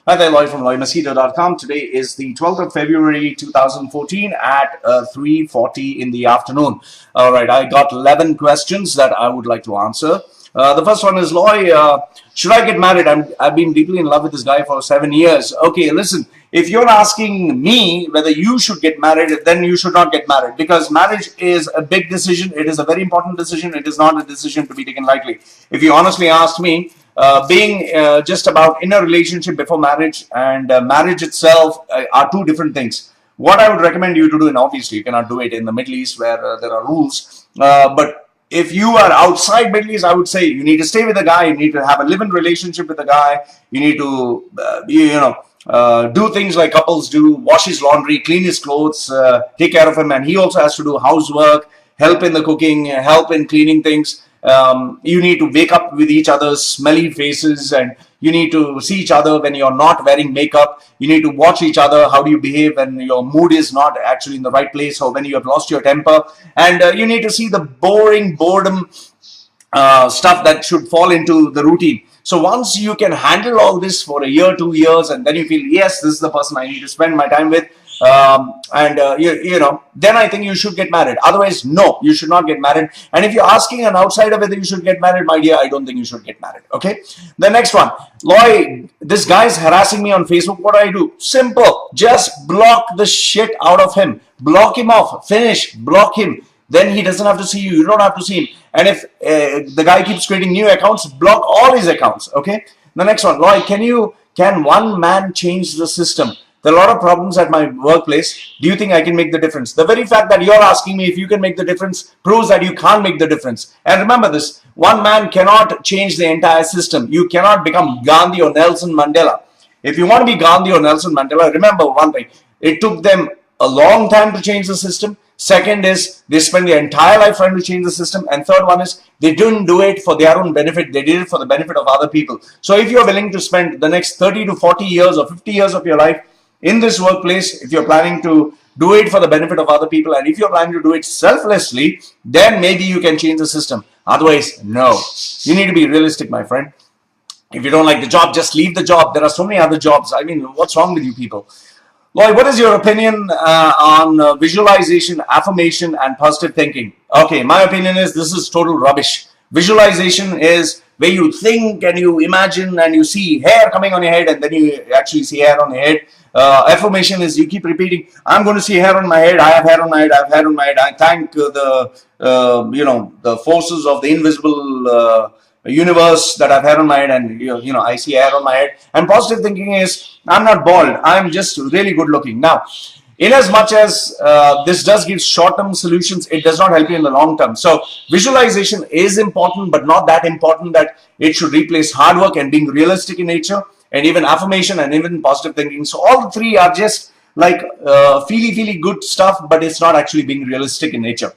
Hi there, Loy from LoyMachedo.com. Today is the 12th of February 2014 at 3:40 in the afternoon. All right, I got 11 questions that I would like to answer. The first one is, Loy, should I get married? I've been deeply in love with this guy for 7 years. Okay, listen, if you're asking me whether you should get married, then you should not get married, because marriage is a big decision. It is a very important decision. It is not a decision to be taken lightly. If you honestly ask me, being just about in a relationship before marriage and marriage itself are two different things. What I would recommend you to do, and obviously you cannot do it in the Middle East where there are rules, but if you are outside Middle East, I would say you need to stay with the guy, you need to have a live-in relationship with the guy, you need to, do things like couples do, wash his laundry, clean his clothes, take care of him, and he also has to do housework, help in the cooking, help in cleaning things. You need to wake up with each other's smelly faces, and you need to see each other when you're not wearing makeup. You need to watch each other. How do you behave when your mood is not actually in the right place, or when you have lost your temper? And you need to see the boredom stuff that should fall into the routine. So once you can handle all this for a year, 2 years, and then you feel, yes, this is the person I need to spend my time with, then I think you should get married. Otherwise, no, you should not get married. And if you're asking an outsider whether you should get married, my dear, I don't think you should get married. Okay. The next one, Loy, this guy's harassing me on Facebook. What do I do? Simple. Just block the shit out of him. Block him off. Finish. Block him. Then he doesn't have to see you. You don't have to see him. And if the guy keeps creating new accounts, block all his accounts. Okay. The next one, Loy, can one man change the system? There are a lot of problems at my workplace. Do you think I can make the difference? The very fact that you're asking me if you can make the difference proves that you can't make the difference. And remember this, one man cannot change the entire system. You cannot become Gandhi or Nelson Mandela. If you want to be Gandhi or Nelson Mandela, remember one thing. It took them a long time to change the system. Second is, they spent their entire life trying to change the system. And third one is, they didn't do it for their own benefit. They did it for the benefit of other people. So if you're willing to spend the next 30 to 40 years or 50 years of your life in this workplace, if you're planning to do it for the benefit of other people, and if you're planning to do it selflessly, then maybe you can change the system. Otherwise, no. You need to be realistic, my friend. If you don't like the job, just leave the job. There are so many other jobs. I mean, what's wrong with you people? Loy, what is your opinion on visualization, affirmation, and positive thinking? Okay, my opinion is this is total rubbish. Visualization is where you think and you imagine and you see hair coming on your head, and then you actually see hair on your head. Affirmation is you keep repeating, I'm going to see hair on my head, I have hair on my head, I have hair on my head. I thank the forces of the invisible universe that I've hair on my head, and I see hair on my head. And positive thinking is, I'm not bald, I'm just really good looking. Now, in as much as this does give short-term solutions, it does not help you in the long term. So visualization is important, but not that important that it should replace hard work and being realistic in nature. And even affirmation and even positive thinking. So all three are just like feely good stuff, but it's not actually being realistic in nature.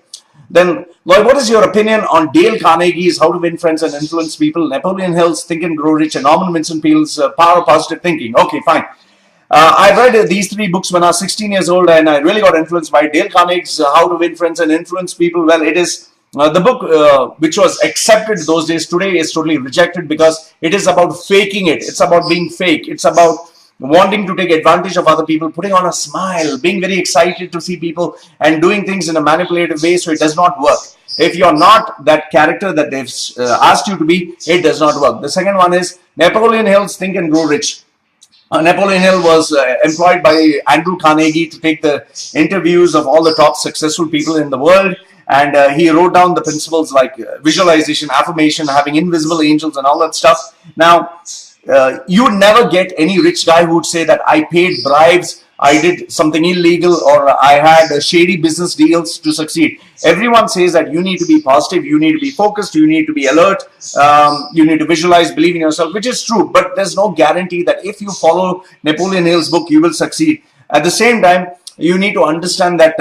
Then, Lloyd, what is your opinion on Dale Carnegie's How to Win Friends and Influence People, Napoleon Hill's Think and Grow Rich, and Norman Vincent Peale's Power of Positive Thinking? Okay, fine. I read these three books when I was 16 years old, and I really got influenced by Dale Carnegie's How to Win Friends and Influence People. Well, it is the book which was accepted those days. Today is totally rejected because it is about faking it. It's about being fake. It's about wanting to take advantage of other people, putting on a smile, being very excited to see people, and doing things in a manipulative way, so it does not work. If you're not that character that they've asked you to be, it does not work. The second one is Napoleon Hill's Think and Grow Rich. Napoleon Hill was employed by Andrew Carnegie to take the interviews of all the top successful people in the world. And he wrote down the principles like visualization, affirmation, having invisible angels and all that stuff. Now, you would never get any rich guy who would say that I paid bribes, I did something illegal, or I had shady business deals to succeed. Everyone says that you need to be positive, you need to be focused, you need to be alert, you need to visualize, believe in yourself, which is true. But there's no guarantee that if you follow Napoleon Hill's book, you will succeed. At the same time, you need to understand that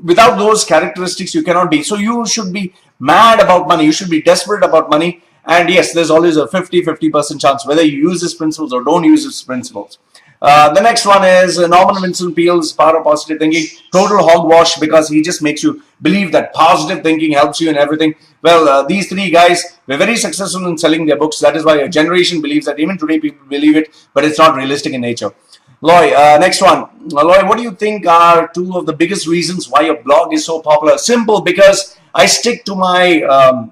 without those characteristics, you cannot be. So you should be mad about money. You should be desperate about money. And yes, there's always a 50% chance whether you use these principles or don't use these principles. The next one is Norman Vincent Peale's Power of Positive Thinking. Total hogwash, because he just makes you believe that positive thinking helps you in everything. Well, these three guys were very successful in selling their books. That is why a generation believes that. Even today people believe it, but it's not realistic in nature. Loy, next one. Loy, what do you think are two of the biggest reasons why your blog is so popular? Simple, because I stick to my brand.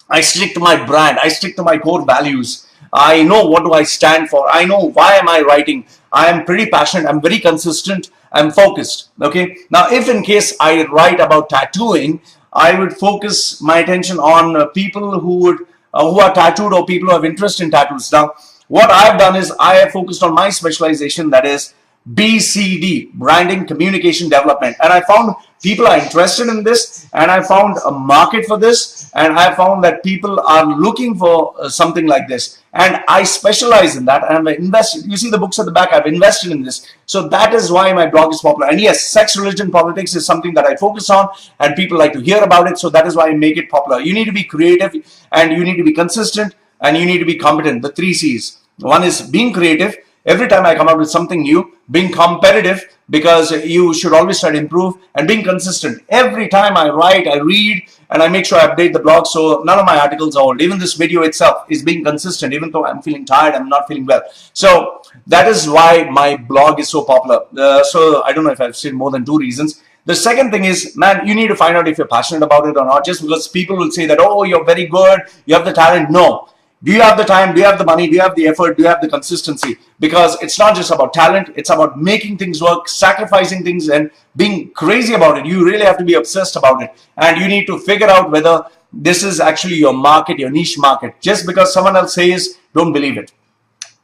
I stick to my core values. I know what do I stand for. I know why am I writing. I am pretty passionate. I'm very consistent. I'm focused. Okay. Now, if in case I write about tattooing, I would focus my attention on people who are tattooed, or people who have interest in tattoos. Now, what I've done is I have focused on my specialization, that is BCD, branding, communication, development. And I found people are interested in this, and I found a market for this, and I found that people are looking for something like this. And I specialize in that, and I've invested. You see the books at the back, I've invested in this. So that is why my blog is popular. And yes, sex, religion, politics is something that I focus on, and people like to hear about it. So that is why I make it popular. You need to be creative, and you need to be consistent, and you need to be competent. The 3 C's. One is being creative. Every time I come up with something new, being competitive, because you should always try to improve, and being consistent. Every time I write, I read, and I make sure I update the blog, so none of my articles are old. Even this video itself is being consistent, even though I'm feeling tired, I'm not feeling well. So that is why my blog is so popular. So I don't know if I've said more than 2 reasons. The second thing is, man, you need to find out if you're passionate about it or not. Just because people will say that, oh, you're very good, you have the talent. No. Do you have the time? Do you have the money? Do you have the effort? Do you have the consistency? Because it's not just about talent. It's about making things work, sacrificing things, and being crazy about it. You really have to be obsessed about it. And you need to figure out whether this is actually your market, your niche market. Just because someone else says, don't believe it.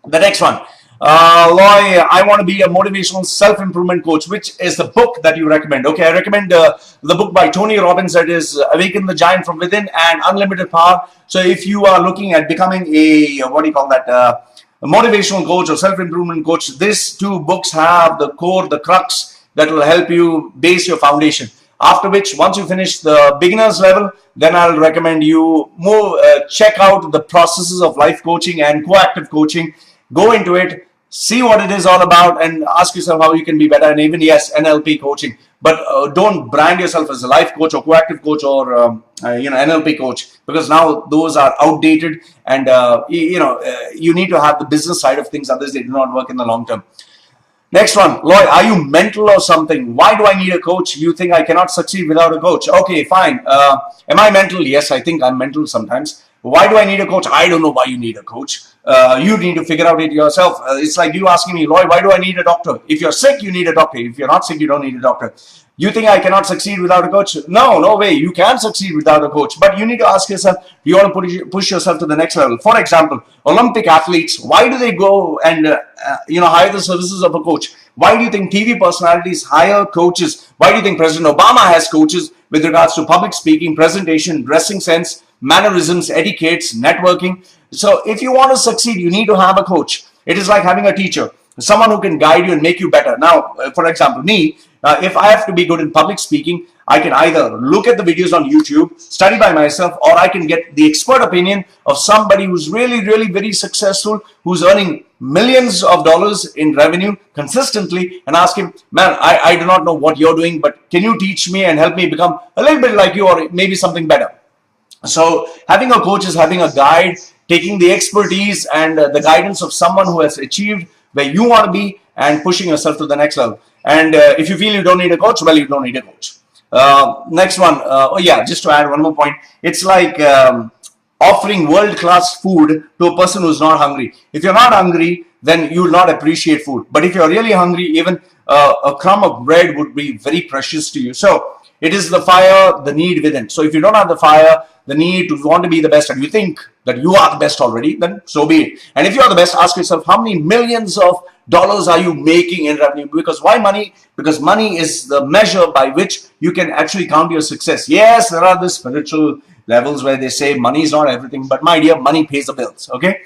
The next one. Loy, I want to be a motivational self-improvement coach. Which is the book that you recommend? Okay, I recommend the book by Tony Robbins, that is Awaken the Giant from Within and Unlimited Power. So if you are looking at becoming a, a motivational coach or self-improvement coach, these 2 books have the core, the crux that will help you base your foundation. After which, once you finish the beginner's level, then I'll recommend you check out the processes of life coaching and coactive coaching. Go into it, see what it is all about, and ask yourself how you can be better. And even, yes, NLP coaching. But don't brand yourself as a life coach or coactive coach or NLP coach, because now those are outdated, and you need to have the business side of things, otherwise they do not work in the long term. Next one. Loy, are you mental or something? Why do I need a coach? You think I cannot succeed without a coach? Okay, fine. Am I mental? Yes, I think I'm mental sometimes. Why do I need a coach? I don't know why you need a coach. You need to figure out it yourself. It's like you asking me, Loy, why do I need a doctor? If you're sick, you need a doctor. If you're not sick, you don't need a doctor. You think I cannot succeed without a coach? No, no way. You can succeed without a coach. But you need to ask yourself, do you want to push yourself to the next level? For example, Olympic athletes, why do they go and hire the services of a coach? Why do you think TV personalities hire coaches? Why do you think President Obama has coaches with regards to public speaking, presentation, dressing sense, mannerisms, etiquettes, networking? So if you want to succeed, you need to have a coach. It is like having a teacher, someone who can guide you and make you better. Now, for example, me, if I have to be good in public speaking, I can either look at the videos on YouTube, study by myself, or I can get the expert opinion of somebody who's really, really very successful, who's earning millions of dollars in revenue consistently, and ask him, man, I do not know what you're doing, but can you teach me and help me become a little bit like you, or maybe something better? So having a coach is having a guide, taking the expertise and the guidance of someone who has achieved where you want to be and pushing yourself to the next level. And if you feel you don't need a coach, well, you don't need a coach. Next one. Just to add one more point. It's like offering world-class food to a person who's not hungry. If you're not hungry, then you will not appreciate food. But if you're really hungry, even a crumb of bread would be very precious to you. So it is the fire, the need within. So if you don't have the fire, the need to want to be the best, and you think that you are the best already, then so be it. And if you are the best, ask yourself, how many millions of dollars are you making in revenue? Because why money? Because money is the measure by which you can actually count your success. Yes, there are the spiritual levels where they say money is not everything, but my dear, money pays the bills. Okay.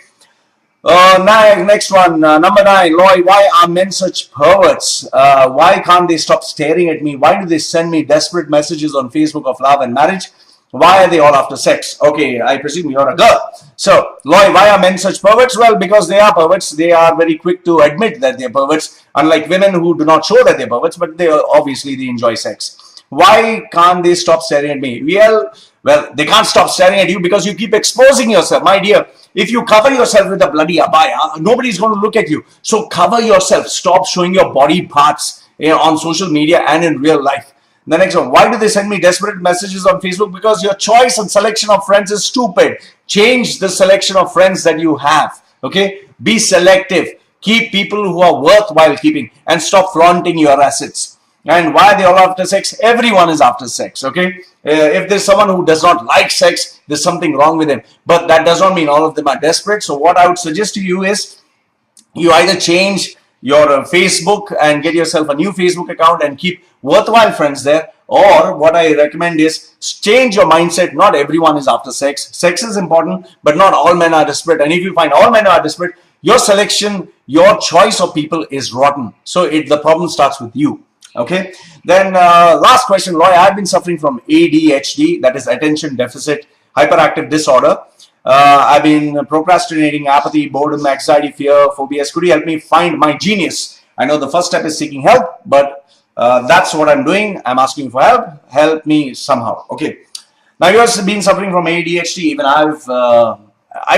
Next one, number 9. Loy, why are men such perverts? Why can't they stop staring at me? Why do they send me desperate messages on Facebook of love and marriage? Why are they all after sex? Okay, I presume you're a girl. So, Loy, why are men such perverts? Well, because they are perverts. They are very quick to admit that they're perverts, unlike women who do not show that they're perverts, but they obviously they enjoy sex. Why can't they stop staring at me? Well, they can't stop staring at you because you keep exposing yourself. My dear, if you cover yourself with a bloody abaya, nobody's going to look at you. So cover yourself. Stop showing your body parts on social media and in real life. The next one, why do they send me desperate messages on Facebook? Because your choice and selection of friends is stupid. Change the selection of friends that you have. Okay? Be selective. Keep people who are worthwhile keeping and stop flaunting your assets. And why are they all after sex? Everyone is after sex. Okay? If there's someone who does not like sex, there's something wrong with him. But that does not mean all of them are desperate. So what I would suggest to you is you either change your Facebook and get yourself a new Facebook account and keep worthwhile friends there, or what I recommend is change your mindset. Not everyone is after sex. Sex is important, but not all men are desperate. And if you find all men are desperate, your selection, your choice of people is rotten. So the problem starts with you. Okay. Then last question, Loy, I've been suffering from ADHD, that is attention deficit hyperactive disorder. I've been procrastinating, apathy, boredom, anxiety, fear, phobias. Could you help me find my genius? I know the first step is seeking help, but that's what I'm doing. I'm asking for help. Help me somehow. Okay. Now, you have been suffering from ADHD. Even I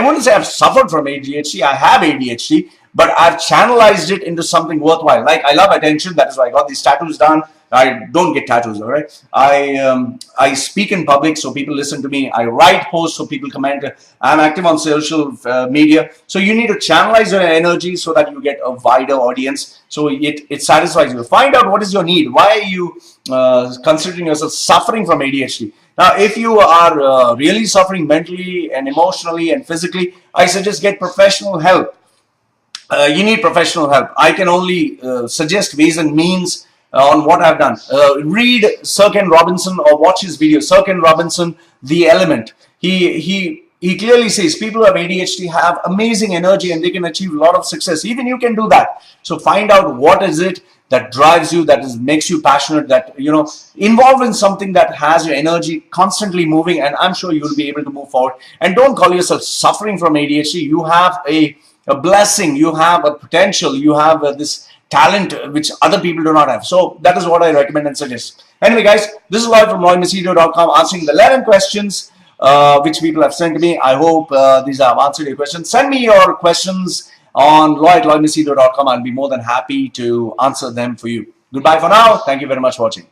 wouldn't say I've suffered from ADHD. I have ADHD, but I've channelized it into something worthwhile. Like, I love attention. That is why I got these tattoos done. I don't get tattoos, all right? I speak in public so people listen to me. I write posts so people comment. I'm active on social media. So you need to channelize your energy so that you get a wider audience. So it satisfies you. Find out what is your need. Why are you considering yourself suffering from ADHD? Now, if you are really suffering mentally and emotionally and physically, I suggest get professional help. You need professional help. I can only suggest ways and means on what I've done. Read Sir Ken Robinson or watch his video. Sir Ken Robinson, The Element. He clearly says people who have ADHD have amazing energy and they can achieve a lot of success. Even you can do that. So find out what is it that drives you, that makes you passionate, that, involved in something that has your energy constantly moving, and I'm sure you'll be able to move forward. And don't call yourself suffering from ADHD. You have a blessing, you have a potential, you have this talent which other people do not have. So that is what I recommend and suggest. Anyway, guys, this is Loy from LoyMachedo.com answering the 11 questions which people have sent to me. I hope these have answered your questions. Send me your questions on Loy@LoyMachedo.com. I'll be more than happy to answer them for you. Goodbye for now. Thank you very much for watching.